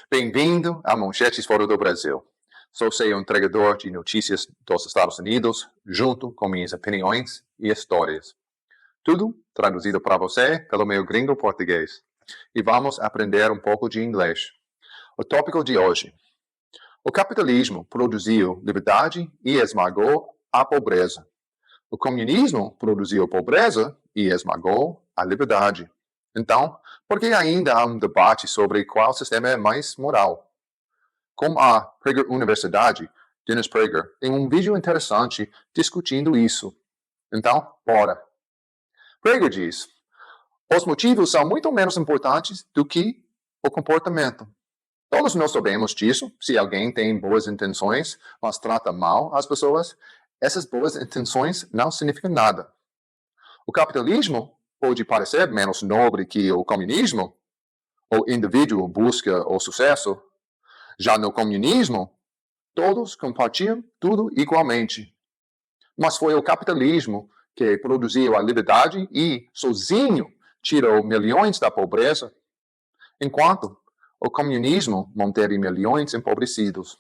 Bem-vindo a Manchetes Fora do Brasil. Sou seu entregador de notícias dos Estados Unidos, junto com minhas opiniões e histórias. Tudo traduzido para você pelo meu gringo português. E vamos aprender um pouco de inglês. O tópico de hoje. O capitalismo produziu liberdade e esmagou a pobreza. O comunismo produziu pobreza e esmagou a liberdade. Então, por que ainda há um debate sobre qual sistema é mais moral? Com a Prager Universidade, Dennis Prager, tem um vídeo interessante discutindo isso. Então, bora! Prager diz, os motivos são muito menos importantes do que o comportamento. Todos nós sabemos disso. Se alguém tem boas intenções, mas trata mal as pessoas, essas boas intenções não significam nada. O capitalismo pode parecer menos nobre que o comunismo. O indivíduo busca o sucesso. Já no comunismo, todos compartilham tudo igualmente. Mas foi o capitalismo que produziu a liberdade e, sozinho, tirou milhões da pobreza, enquanto o comunismo manteve milhões empobrecidos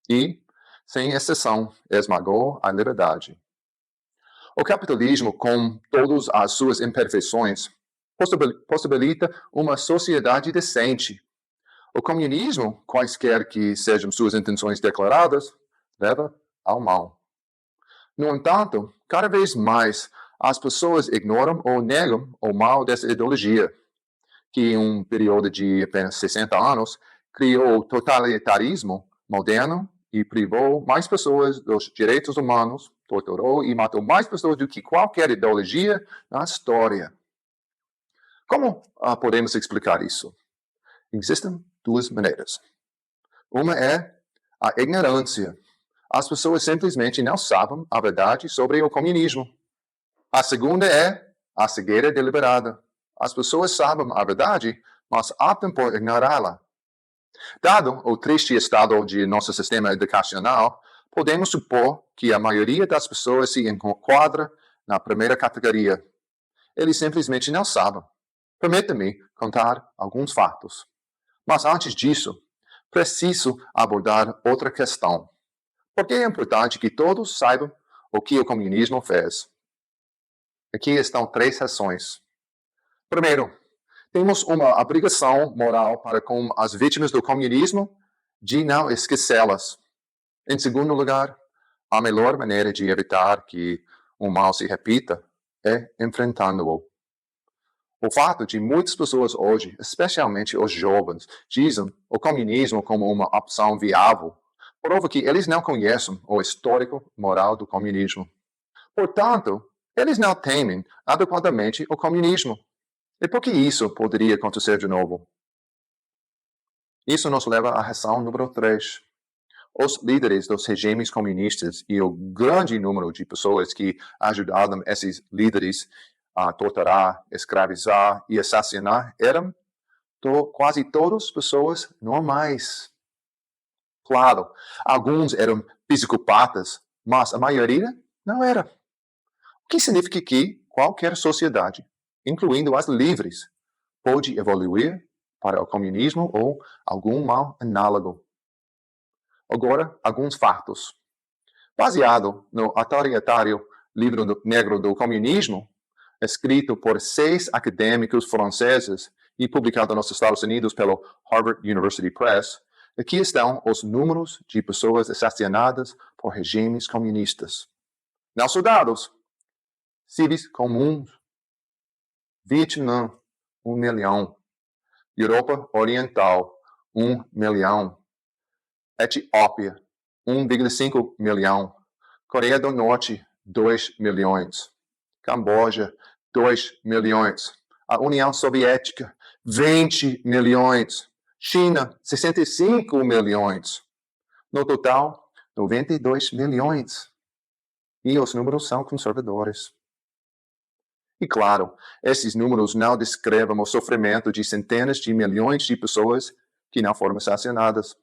e, sem exceção, esmagou a liberdade. O capitalismo, com todas as suas imperfeições, possibilita uma sociedade decente. O comunismo, quaisquer que sejam suas intenções declaradas, leva ao mal. No entanto, cada vez mais as pessoas ignoram ou negam o mal dessa ideologia, que em um período de apenas 60 anos criou o totalitarismo moderno e privou mais pessoas dos direitos humanos, torturou e matou mais pessoas do que qualquer ideologia na história. Como podemos explicar isso? Existem duas maneiras. Uma é a ignorância. As pessoas simplesmente não sabem a verdade sobre o comunismo. A segunda é a cegueira deliberada. As pessoas sabem a verdade, mas optam por ignorá-la. Dado o triste estado de nosso sistema educacional, podemos supor que a maioria das pessoas se enquadra na primeira categoria. Eles simplesmente não sabem. Permita-me contar alguns fatos. Mas antes disso, preciso abordar outra questão. Por que é importante que todos saibam o que o comunismo fez? Aqui estão 3 razões. Primeiro, temos uma obrigação moral para com as vítimas do comunismo de não esquecê-las. Em segundo lugar, a melhor maneira de evitar que o mal se repita é enfrentando-o. O fato de muitas pessoas hoje, especialmente os jovens, dizem o comunismo como uma opção viável, prova que eles não conhecem o histórico moral do comunismo. Portanto, eles não temem adequadamente o comunismo. E por que isso poderia acontecer de novo? Isso nos leva à razão número 3. Os líderes dos regimes comunistas e o grande número de pessoas que ajudaram esses líderes a torturar, escravizar e assassinar eram quase todas pessoas normais. Claro, alguns eram psicopatas, mas a maioria não era. O que significa que qualquer sociedade, incluindo as livres, pode evoluir para o comunismo ou algum mal análogo. Agora, alguns fatos. Baseado no autoritário livro negro do comunismo, escrito por 6 acadêmicos franceses e publicado nos Estados Unidos pelo Harvard University Press, aqui estão os números de pessoas assassinadas por regimes comunistas. Não soldados, civis comuns. Vietnã, 1 milhão. Europa Oriental, 1 milhão. Etiópia, 1,5 milhão. Coreia do Norte, 2 milhões. Camboja, 2 milhões. A União Soviética, 20 milhões. China, 65 milhões. No total, 92 milhões. E os números são conservadores. E claro, esses números não descrevem o sofrimento de centenas de milhões de pessoas que não foram assassinadas.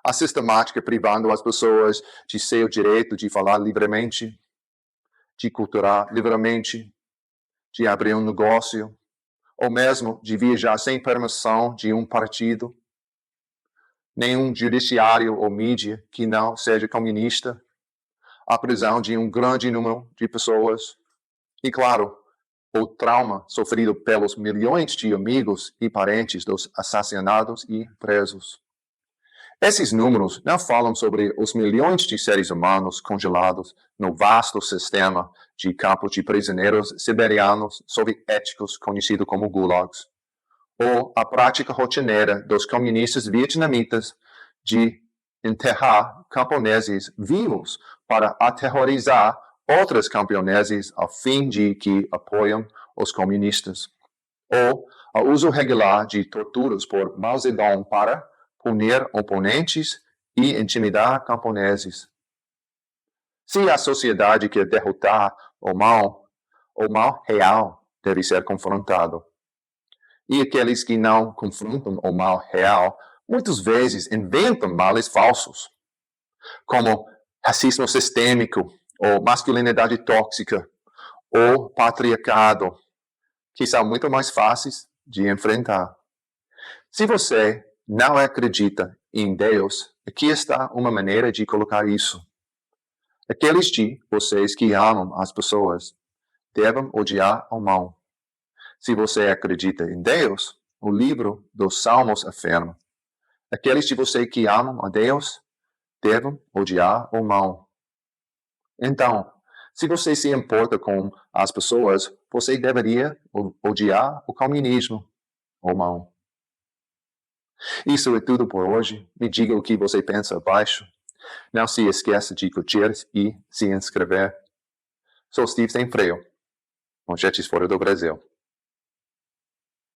A sistemática privando as pessoas de seu direito de falar livremente, de cultuar livremente, de abrir um negócio, ou mesmo de viajar sem permissão de um partido. nenhum judiciário ou mídia que não seja comunista, a prisão de um grande número de pessoas e, claro, o trauma sofrido pelos milhões de amigos e parentes dos assassinados e presos. Esses números não falam sobre os milhões de seres humanos congelados no vasto sistema de campos de prisioneiros siberianos soviéticos conhecido como gulags, ou a prática rotineira dos comunistas vietnamitas de enterrar camponeses vivos para aterrorizar outros camponeses a fim de que apoiam os comunistas, ou o uso regular de torturas por Mao Zedong para punir oponentes e intimidar camponeses. Se a sociedade quer derrotar o mal real deve ser confrontado. E aqueles que não confrontam o mal real, muitas vezes inventam males falsos, como racismo sistêmico, ou masculinidade tóxica, ou patriarcado, que são muito mais fáceis de enfrentar. Se você não acredita em Deus, aqui está uma maneira de colocar isso. Aqueles de vocês que amam as pessoas devem odiar o mal. Se você acredita em Deus, o livro dos Salmos afirma: aqueles de vocês que amam a Deus devem odiar o mal. Então, se você se importa com as pessoas, você deveria odiar o comunismo, o mal. Isso é tudo por hoje. Me diga o que você pensa abaixo. Não se esqueça de curtir e se inscrever. Sou Steve Sem Freio, Manchetes Fora do Brasil.